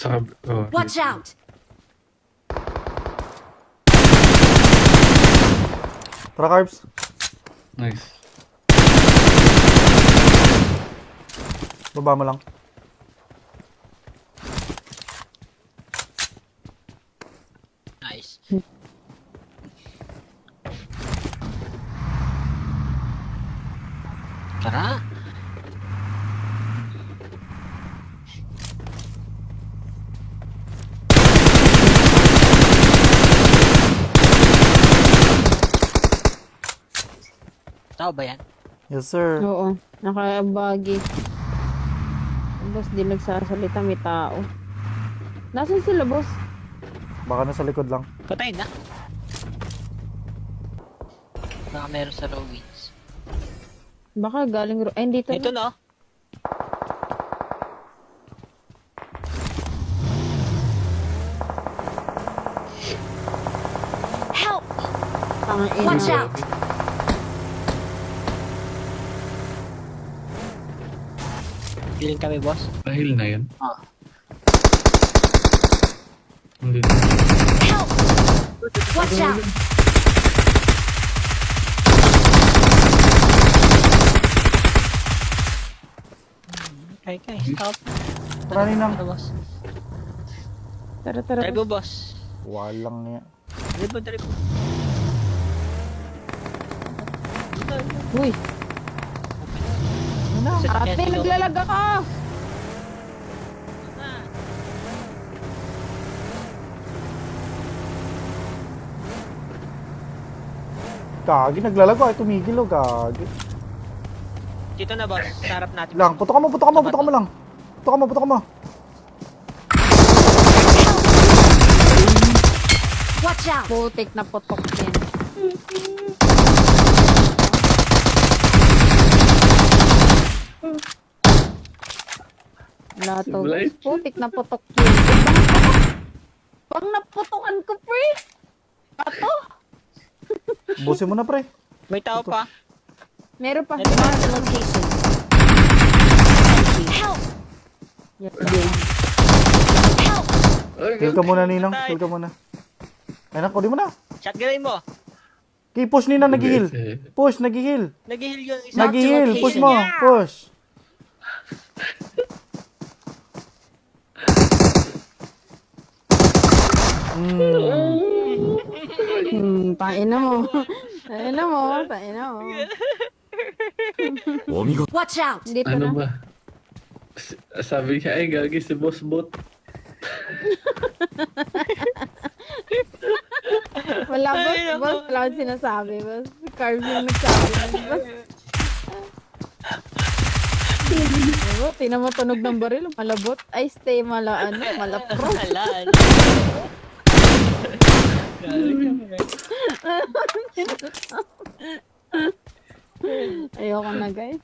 Oh, Watch out! Tara, Carbs. nice. Baba mo lang. Nice. Tara. Tao ba yan? Yes, sir. Oo, nakabagi. Boss, di nagsasalita, may tao. Nasaan sila, boss? Baka nasa likod lang. Patayin na. Baka meron sa Rowings. Baka galing... Ay, dito Ito na. no? Help! Tangin. Watch out! Feeling kami, boss. Dahil na yun. Ah. Hindi. Help! Watch out! Okay, stop. Tara, Ninang. Tara, boss. Tara, tara. Drive mo, boss. Walang niya. Drive mo, drive mo. Uy, Sasakyan ate, sila. naglalag ako! Kagi, naglalago. Ay, tumigil o, kagi. Dito na, boss. Sa harap natin. Lang, putok mo lang. Putok mo. Watch out! Putik na putok din. Lato. Siblay. Putik na putok yun. Pang naputokan ko, pre! Ato? Busin mo na, pre. May tao pa. Meron pa. Ito na. Mark the location. Help! Help! Kill ka muna, Ninang. Kill ka muna. Ay, naku, di mo na. Shotgunin mo. Okay, push, Ninang, nag-heal. Sige. Push, nag-heal. Nag-heal yung isa. Nag-heal. Push mo. Yeah. Push. Paina mo. Paina mo. Paina mo. Watch out! Dito Ano na. ba? Sabi niya, ay, gagi si Boss Bot. Wala, boss. Boss, wala akong sinasabi. Boss, Carl yung nagsabi. Boss. Diba, tingnan mo tunog ng baril, malabot. Ay, stay malapro. Alaan. Ayoko na, guys.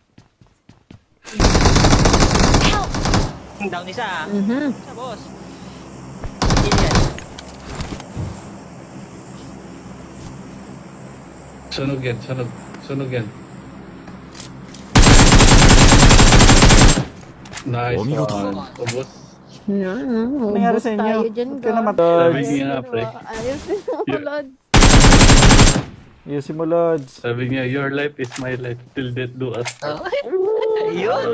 Help! Down isa ah. Mhm. Isa, boss. Heal yan. Sunog yan. Nice one. Ubos. Ano nangyari sa inyo? Tayo dyan, Ba't ka naman? Sabi niya nga, pre. Ayos din ako, Lord. Ayusin mo, Lods. Sabi niya, your life is my life. Till death do us. Ayun.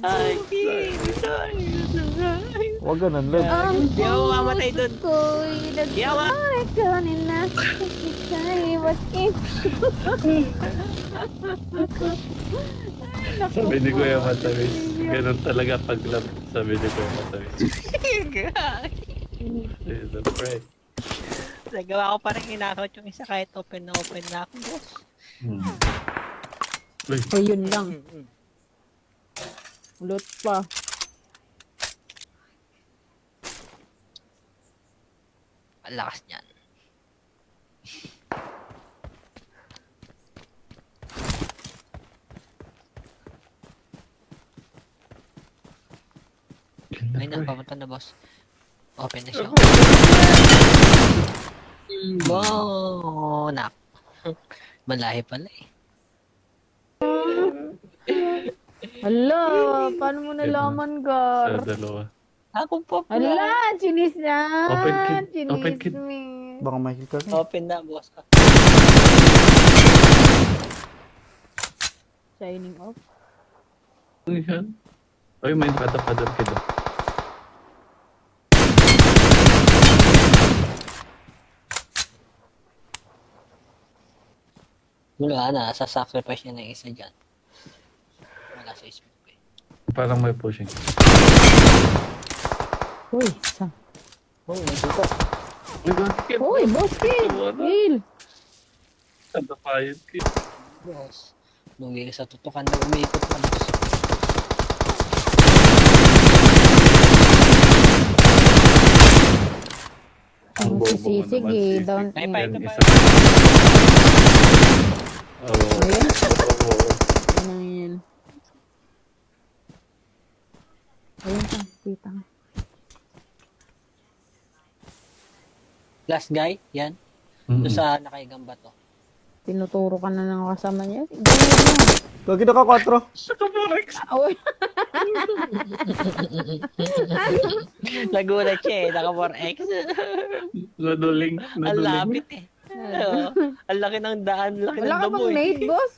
Ay, Huwag ganun, Lods. Di ako mamatay dun. Ko'y Yawa. nagpapay kanina. Ika'y bakit? Sabi ni Kuya Matawis. Ganun talaga pag love. Sabi ni Kuya Matawis. Is a pray. Nagawa ko parang inakot yung isa kahit open na ako, boss. Uy, O, yun lang. Loot pa. Ang lakas niyan. Ay na, papunta na, boss. Open na siya. Wow, nak. Malahi pala eh. Hala, paano mo nalaman, Sa Gar? dalawa. Ako po pala. Hala, chinis na. Open kid, open kid. Chinis. Baka may kill ka. Open na, boss. Shining off. Ano yan? Ay, may nakatapadap kita. Wala na, sasacrifice niya ng isa dyan. Wala sa smoke eh. Parang may pushing. Uy, sa. Oh, nagsuka. Uy, bakit? Uy, boss kid. Heal. Katapayan kid. Boss. Lugi ka sa tutukan na umiikot na, boss. Ang sisisig eh. Down Ay, in. pa, Yan, ito pa. isa. Oo. Ayan. Oo. Ano yan? Ayun pa, kita nga. Last guy, yan. Mm-mm. Doon sa nakaigang bato. Tinuturo ka na ng kasama niya. Ganyan na. Gagi na ka 4. Uy, Nagulat siya eh, naka 4X. Naduling. Ang lapit eh. Oo. Ang laki ng daan, laki wala ng ka damo bang eh. nade, boss?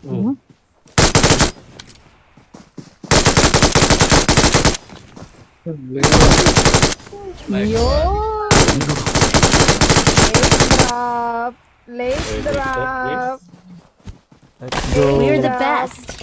Oo. Yun! Late drop! Late drop! Let's go. We're the best.